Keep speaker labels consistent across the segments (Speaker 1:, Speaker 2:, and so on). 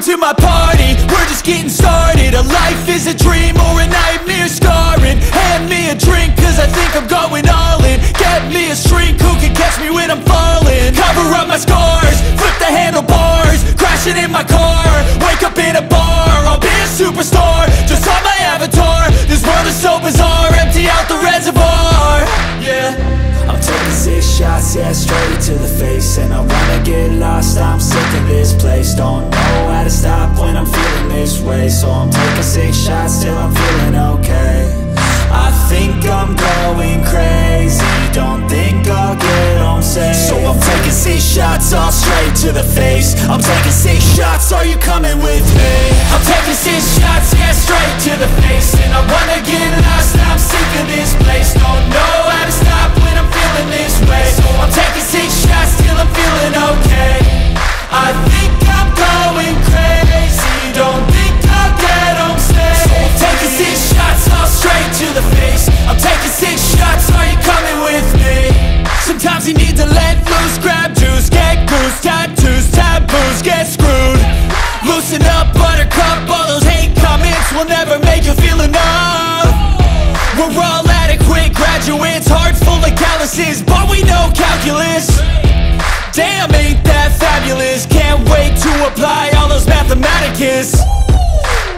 Speaker 1: to my party, we're just getting started. A life is a dream or a nightmare scarring. Hand me a drink cause I think I'm going all in. Get me a shrink who can catch me when I'm falling. Cover up my scars, flip the handlebars, crashing in my car, wake up in a bar. I'll be a superstar, just on my avatar. This world is so bizarre, empty out the reservoir. Yeah,
Speaker 2: I'm taking 6 shots, yeah, straight to the face. And I wanna get lost, I'm sick of this place. Don't know how to stop when I'm feeling this way. So I'm taking 6 shots till I'm feeling okay. I think I'm going crazy, don't think I'll get home safe. So I'm taking 6 shots, all straight to the face. I'm taking 6 shots, are you coming with me? I'm taking 6 shots, yeah, straight to the face. And I wanna get lost, I'm sick of this place. Don't know how to stop when I'm feeling this way. So I'm taking 6 shots till I'm feeling okay. I think I'm going crazy, don't think I'll get home safe. So I'm taking 6 shots, all straight to the face. I'm taking 6 shots, are you coming with me? Sometimes you need to let loose, grab juice, get goose, tattoos, taboos, get screwed. Loosen up, buttercup, all those hate comments will never make you feel enough. We're all adequate graduates, heart full of calluses, but we know calculus. Damn, ain't that fabulous? Can't wait to apply all those mathematicus.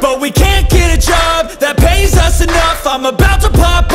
Speaker 2: But we can't get a job that pays us enough. I'm about to pop